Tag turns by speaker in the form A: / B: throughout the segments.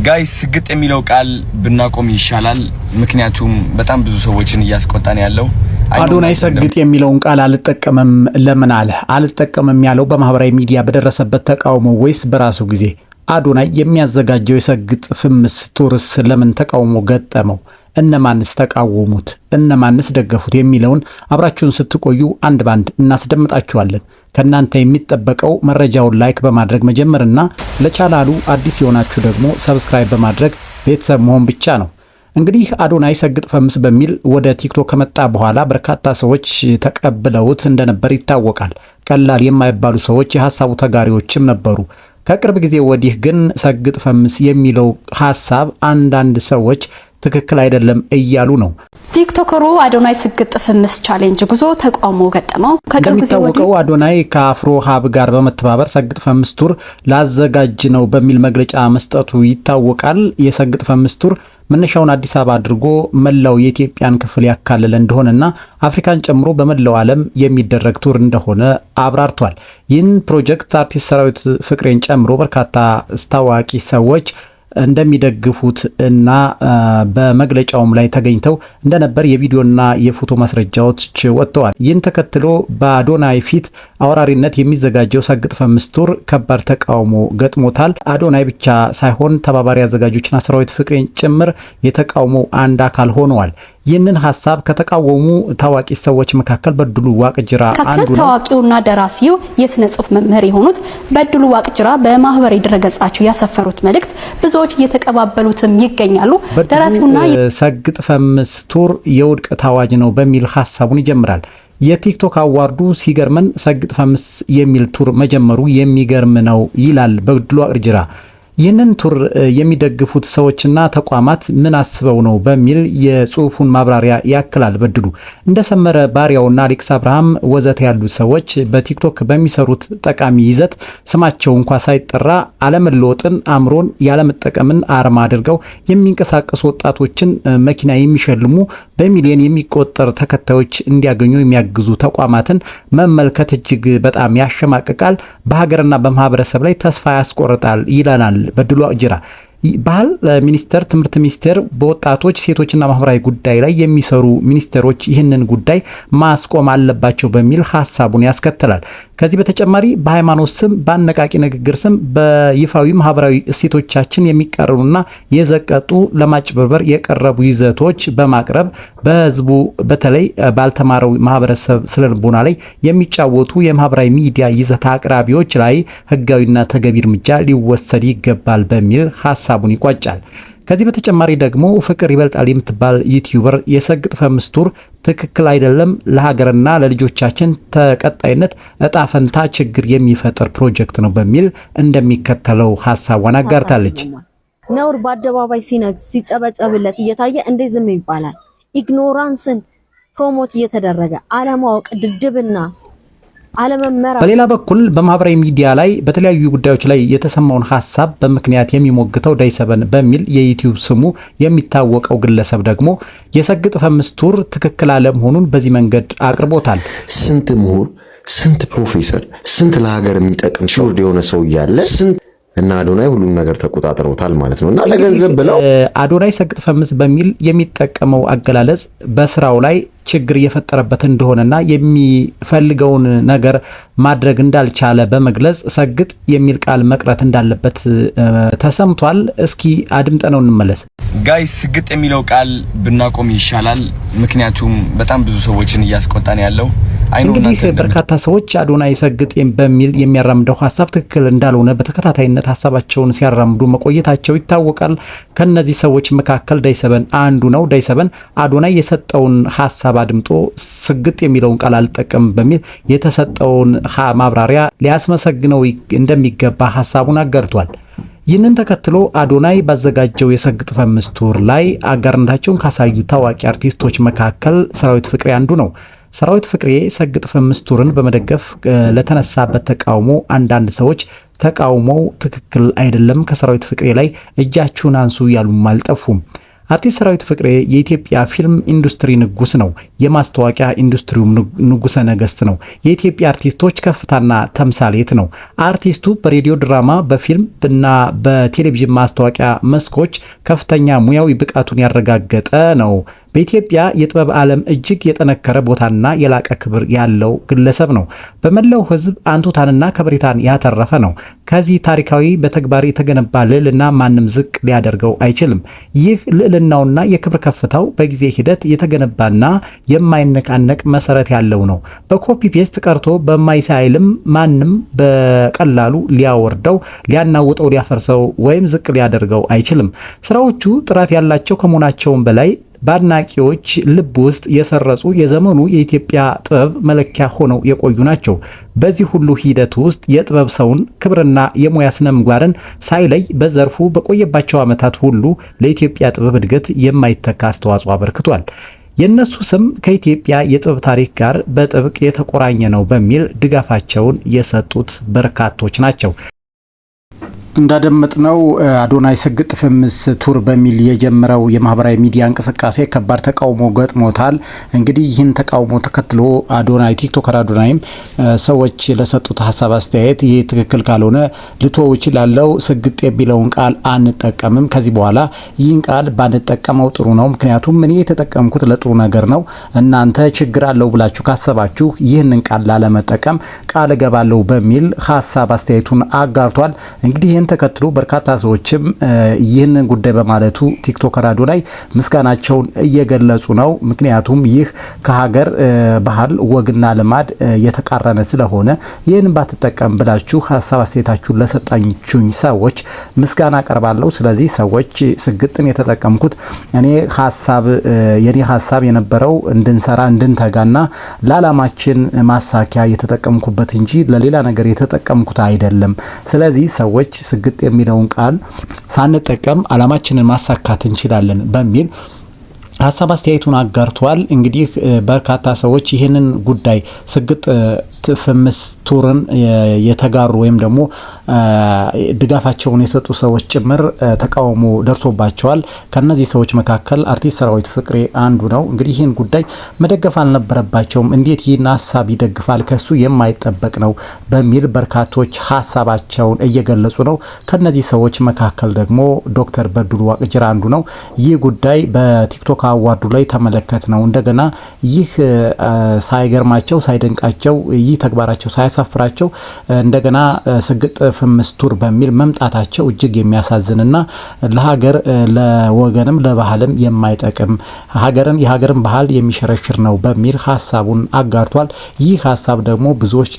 A: ጋይስ ስግጥ የሚለው ቃል ብናቆም ይሻላል። ምክንያቱም በጣም ብዙ ሰዎችን እያስቆጣን ያለው
B: አዶናይ ሰግጥ የሚለውን ቃል አልጠቀመም ለምን አለ? አልጠቀመም ያለው በማህበራዊ ሚዲያ በደረሰበት ተቃውሞ ወይስ በራሱ ጊዜ? አዶናይ የሚያዘጋጀው የሰግጥ ፍምስ ቱርስ ለምን ተቃውሞ ገጠመው? እነማንስ ተቃወሙት? እነማንስ ደገፉት? የሚለውን አብራችሁን ስትቆዩ አንድ ባንድ እናስደምጣችኋለን። ከናንተ የሚጠበቀው መረጃውን ላይክ በማድረግ መጀመርና ለቻናሉ አዲስ የሆናችሁ ደግሞ ሰብስክራይብ በማድረግ ቤተሰብ መሆን ብቻ ነው። እንግዲህ አዶናይ ሰግጥ ፈምስ በሚል ወደ ቲክቶክ ከመጣ በኋላ በርካታ ሰዎች ተቀብለውት እንደነበር ይታወቃል። ቀላል የማይባሉ ሰዎች የሐሳቡ ተጋሪዎችም ነበሩ። ከቅርብ ጊዜ ወዲህ ግን ሰግጥ ፈምስ የሚለው ሐሳብ አንዳንድ ሰዎች ትክክል አይደለም እያሉ ነው።
C: ቲክቶከሩ አዶናይ ሰግጥ ፈምስ ቻሌንጅ ጉዞ ተቃውሞ ገጠመው። ከቅርብ ጊዜ ወዲህ
B: አዶናይ ከአፍሮ ሀብ ጋር በመተባበር ሰግጥ ፈምስ ቱር ላዘጋጅ ነው በሚል መግለጫ መስጠቱ ይታወቃል። የሰግጥ ፈምስ ቱር መነሻውን አዲስ አበባ አድርጎ መላው የኢትዮጵያን ክፍል ያካለለ እንደሆነና አፍሪካን ጨምሮ በመላው ዓለም የሚደረግ ቱር እንደሆነ አብራርቷል። ይህን ፕሮጀክት አርቲስት ሰራዊት ፍቅሬን ጨምሮ በርካታ ታዋቂ ሰዎች እንደሚደግፉት እና በመግለጫውም ላይ ተገኝተው እንደነበር የቪዲዮና የፎቶ ማስረጃዎች ወጥተዋል። ይህን ተከትሎ በአዶናይ ፊት አወራሪነት የሚዘጋጀው ሰግጥ ፈምስ ቱር ከባድ ተቃውሞ ገጥሞታል። አዶናይ ብቻ ሳይሆን ተባባሪ አዘጋጆችና ሰራዊት ፍቅሬን ጭምር የተቃውሞ አንድ አካል ሆነዋል። ይህንን ሐሳብ ከተቃወሙ ታዋቂ ሰዎች መካከል በድሉ ዋቅጅራ አንዱ ነው።
C: ታዋቂውና ደራሲው የሥነ ጽሑፍ መምህር የሆኑት በድሉ ዋቅጅራ በማህበራዊ ድረገጻቸው ያሰፈሩት መልእክት ብዙዎች እየተቀባበሉትም ይገኛሉ። ደራሲውና
B: ሰግጥ ፈምስ ቱር የውድቀት አዋጅ ነው በሚል ሐሳቡን ይጀምራል። የቲክቶክ አዋርዱ ሲገርመን ሰግጥ ፈምስ የሚል ቱር መጀመሩ የሚገርም ነው ይላል በድሉ ዋቅጅራ። ይህንን ቱር የሚደግፉት ሰዎችና ተቋማት ምን አስበው ነው በሚል የጽሁፉን ማብራሪያ ያክላል በድሉ። እንደሰመረ ባሪያውና አሌክስ አብርሃም ወዘተ ያሉ ሰዎች በቲክቶክ በሚሰሩት ጠቃሚ ይዘት ስማቸው እንኳ ሳይጠራ አለመለወጥን፣ አእምሮን ያለመጠቀምን አርማ አድርገው የሚንቀሳቀሱ ወጣቶችን መኪና የሚሸልሙ በሚሊዮን የሚቆጠር ተከታዮች እንዲያገኙ የሚያግዙ ተቋማትን መመልከት እጅግ በጣም ያሸማቅቃል፣ በሀገርና በማህበረሰብ ላይ ተስፋ ያስቆርጣል ይለናል በድሉ ዋቅጅራ። ባህል ሚኒስቴር፣ ትምህርት ሚኒስቴር በወጣቶች ሴቶችና ማህበራዊ ጉዳይ ላይ የሚሰሩ ሚኒስቴሮች ይህንን ጉዳይ ማስቆም አለባቸው በሚል ሐሳቡን ያስከትላል። ከዚህ በተጨማሪ በሃይማኖት ስም፣ በአነቃቂ ንግግር ስም በይፋዊ ማህበራዊ እሴቶቻችን የሚቀርቡና የዘቀጡ ለማጭበርበር የቀረቡ ይዘቶች በማቅረብ በህዝቡ በተለይ ባልተማረው ማህበረሰብ ስነልቦና ላይ የሚጫወቱ የማህበራዊ ሚዲያ ይዘት አቅራቢዎች ላይ ህጋዊና ተገቢ እርምጃ ሊወሰድ ይገባል በሚል ሐሳቡን ይቋጫል። ከዚህ በተጨማሪ ደግሞ ፍቅር ይበልጣል የምትባል ዩቲዩበር የሰግጥ ፈምስ ቱር ትክክል አይደለም፣ ለሀገርና ለልጆቻችን ተቀጣይነት እጣ ፈንታ ችግር የሚፈጥር ፕሮጀክት ነው በሚል እንደሚከተለው ሐሳቧን አጋርታለች።
D: ነውር በአደባባይ ሲነግስ ሲጨበጨብለት እየታየ እንዴት ዝም ይባላል? ኢግኖራንስን ፕሮሞት እየተደረገ አለማወቅ፣ ድድብና አለመመራ።
B: በሌላ በኩል በማህበራዊ ሚዲያ ላይ በተለያዩ ጉዳዮች ላይ የተሰማውን ሐሳብ በምክንያት የሚሞግተው ዳይሰበን በሚል የዩቲዩብ ስሙ የሚታወቀው ግለሰብ ደግሞ የሰግጥ ፈምስ ቱር ትክክል አለመሆኑን በዚህ መንገድ አቅርቦታል።
E: ስንት ምሁር፣ ስንት ፕሮፌሰር፣ ስንት ለሀገር የሚጠቅም ሹርድ የሆነ ሰው እያለ እና አዶናይ ሁሉም ነገር ተቆጣጥረውታል ማለት ነው። እና ለገንዘብ ብለው
B: አዶናይ ሰግጥ ፈምስ በሚል የሚጠቀመው አገላለጽ በስራው ላይ ችግር እየፈጠረበት እንደሆነና የሚፈልገውን ነገር ማድረግ እንዳልቻለ በመግለጽ ሰግጥ የሚል ቃል መቅረት እንዳለበት ተሰምቷል። እስኪ አድምጠነው እንመለስ።
A: ጋይስ ስግጥ የሚለው ቃል ብናቆም ይሻላል። ምክንያቱም በጣም ብዙ ሰዎችን እያስቆጣን ያለው
B: እንግዲህ በርካታ ሰዎች አዶናይ ሰግጥ በሚል የሚያራምደው ሐሳብ ትክክል እንዳልሆነ በተከታታይነት ሐሳባቸውን ሲያራምዱ መቆየታቸው ይታወቃል። ከነዚህ ሰዎች መካከል ዳይሰበን አንዱ ነው። ዳይሰበን አዶናይ የሰጠውን ሐሳብ አድምጦ ስግጥ የሚለውን ቃል አልጠቀም በሚል የተሰጠውን ማብራሪያ ሊያስመሰግነው እንደሚገባ ሐሳቡን አጋርቷል። ይህንን ተከትሎ አዶናይ ባዘጋጀው የሰግጥ ፈምስ ቱር ላይ አጋርነታቸውን ካሳዩ ታዋቂ አርቲስቶች መካከል ሰራዊት ፍቅሬ አንዱ ነው። ሰራዊት ፍቅሬ ሰግጥ ፈምስ ቱርን በመደገፍ ለተነሳበት ተቃውሞ አንዳንድ ሰዎች ተቃውሞው ትክክል አይደለም፣ ከሰራዊት ፍቅሬ ላይ እጃችሁን አንሱ ያሉም አልጠፉም። አርቲስት ሰራዊት ፍቅሬ የኢትዮጵያ ፊልም ኢንዱስትሪ ንጉስ ነው። የማስታወቂያ ኢንዱስትሪውም ንጉሰ ነገስት ነው። የኢትዮጵያ አርቲስቶች ከፍታና ተምሳሌት ነው። አርቲስቱ በሬዲዮ ድራማ፣ በፊልም እና በቴሌቪዥን ማስታወቂያ መስኮች ከፍተኛ ሙያዊ ብቃቱን ያረጋገጠ ነው። በኢትዮጵያ የጥበብ ዓለም እጅግ የጠነከረ ቦታና የላቀ ክብር ያለው ግለሰብ ነው። በመላው ሕዝብ አንቱታንና ከበሬታን ያተረፈ ነው። ከዚህ ታሪካዊ በተግባር የተገነባ ልዕልና ማንም ዝቅ ሊያደርገው አይችልም። ይህ ልዕልናውና የክብር ከፍታው በጊዜ ሂደት የተገነባና የማይነቃነቅ መሰረት ያለው ነው። በኮፒ ፔስት ቀርቶ በማይሳይልም ማንም በቀላሉ ሊያወርደው፣ ሊያናውጠው፣ ሊያፈርሰው ወይም ዝቅ ሊያደርገው አይችልም። ስራዎቹ ጥራት ያላቸው ከመሆናቸውም በላይ በአድናቂዎች ልብ ውስጥ የሰረጹ የዘመኑ የኢትዮጵያ ጥበብ መለኪያ ሆነው የቆዩ ናቸው። በዚህ ሁሉ ሂደት ውስጥ የጥበብ ሰውን ክብርና የሙያ ስነ ምግባርን ሳይለይ በዘርፉ በቆየባቸው ዓመታት ሁሉ ለኢትዮጵያ ጥበብ እድገት የማይተካ አስተዋጽኦ አበርክቷል። የነሱ ስም ከኢትዮጵያ የጥበብ ታሪክ ጋር በጥብቅ የተቆራኘ ነው በሚል ድጋፋቸውን የሰጡት በርካቶች ናቸው።
F: እንዳደመጥነው አዶናይ ሰግጥ ፍምስ ቱር በሚል የጀመረው የማህበራዊ ሚዲያ እንቅስቃሴ ከባድ ተቃውሞ ገጥሞታል። እንግዲህ ይህን ተቃውሞ ተከትሎ አዶናይ ቲክቶከር አዶናይም ሰዎች ለሰጡት ሀሳብ አስተያየት ይህ ትክክል ካልሆነ ልተወው እችላለሁ፣ ሰግጥ የሚለውን ቃል አንጠቀምም፣ ከዚህ በኋላ ይህን ቃል ባንጠቀመው ጥሩ ነው፣ ምክንያቱም እኔ የተጠቀምኩት ለጥሩ ነገር ነው፣ እናንተ ችግር አለው ብላችሁ ካሰባችሁ ይህንን ቃል ላለመጠቀም ቃል እገባለሁ በሚል ሀሳብ አስተያየቱን አጋርቷል። እንግዲህ ይህን ተከትሎ በርካታ ሰዎችም ይህንን ጉዳይ በማለቱ ቲክቶከር አዶናይ ምስጋናቸውን እየገለጹ ነው። ምክንያቱም ይህ ከሀገር ባህል ወግና ልማድ የተቃረነ ስለሆነ ይህንን ባትጠቀም ብላችሁ ሀሳብ አስተያየታችሁን ለሰጣችሁኝ ሰዎች ምስጋና አቀርባለሁ። ስለዚህ ሰዎች ሰግጥን የተጠቀምኩት የኔ ሀሳብ የነበረው እንድንሰራ እንድንተጋና ለዓላማችን ማሳኪያ የተጠቀምኩበት እንጂ ለሌላ ነገር የተጠቀምኩት አይደለም። ስለዚህ ሰዎች ሰግጥ የሚለውን ቃል ሳንጠቀም ዓላማችንን ማሳካት እንችላለን በሚል ሀሳብ አስተያየቱን አጋርቷል። እንግዲህ በርካታ ሰዎች ይህንን ጉዳይ ሰግጥ ፍምስ ቱርን የተጋሩ ወይም ደግሞ ድጋፋቸውን የሰጡ ሰዎች ጭምር ተቃውሞ ደርሶባቸዋል። ከነዚህ ሰዎች መካከል አርቲስት ሰራዊት ፍቅሬ አንዱ ነው። እንግዲህ ይህን ጉዳይ መደገፍ አልነበረባቸውም፣ እንዴት ይህን ሀሳብ ይደግፋል፣ ከሱ የማይጠበቅ ነው በሚል በርካቶች ሀሳባቸውን እየገለጹ ነው። ከነዚህ ሰዎች መካከል ደግሞ ዶክተር በድሉ ዋቅጅራ አንዱ ነው። ይህ ጉዳይ በቲክቶክ አዋርዱ ላይ ተመለከት ነው። እንደገና ይህ ሳይገርማቸው ሳይደንቃቸው ይህ ተግባራቸው ሳያሳፍራቸው እንደገና ሰግጥ ፍምስ ቱር በሚል መምጣታቸው እጅግ የሚያሳዝንና ለሀገር ለወገንም ለባህልም የማይጠቅም የሀገርን ባህል የሚሸረሽር ነው በሚል ሀሳቡን አጋርቷል። ይህ ሀሳብ ደግሞ ብዙዎች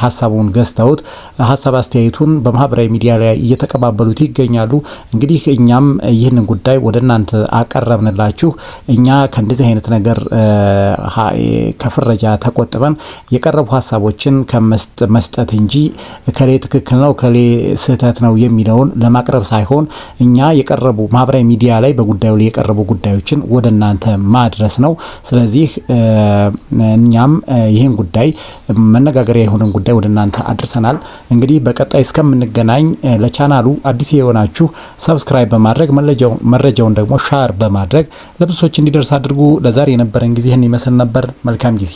F: ሀሳቡን ገዝተውት ሀሳብ አስተያየቱን በማህበራዊ ሚዲያ ላይ እየተቀባበሉት ይገኛሉ። እንግዲህ እኛም ይህንን ጉዳይ ወደ እናንተ አቀረብንላችሁ። እኛ ከእንደዚህ አይነት ነገር ከፍረጃ ተቆጥበን የቀረቡ ሀሳቦችን ከመስጠት እንጂ ከሌ ትክክል ነው ከሌ ስህተት ነው የሚለውን ለማቅረብ ሳይሆን እኛ የቀረቡ ማህበራዊ ሚዲያ ላይ በጉዳዩ ላይ የቀረቡ ጉዳዮችን ወደ እናንተ ማድረስ ነው። ስለዚህ እኛም ይህን ጉዳይ መነጋገሪያ የሆነን ጉዳይ ወደ እናንተ አድርሰናል። እንግዲህ በቀጣይ እስከምንገናኝ ለቻናሉ አዲስ የሆናችሁ ሰብስክራይብ በማድረግ መረጃውን ደግሞ ሻር በማድረግ ለብዙዎች እንዲደርስ አድርጉ። ለዛሬ የነበረን ጊዜ ይህን ይመስል ነበር። መልካም ጊዜ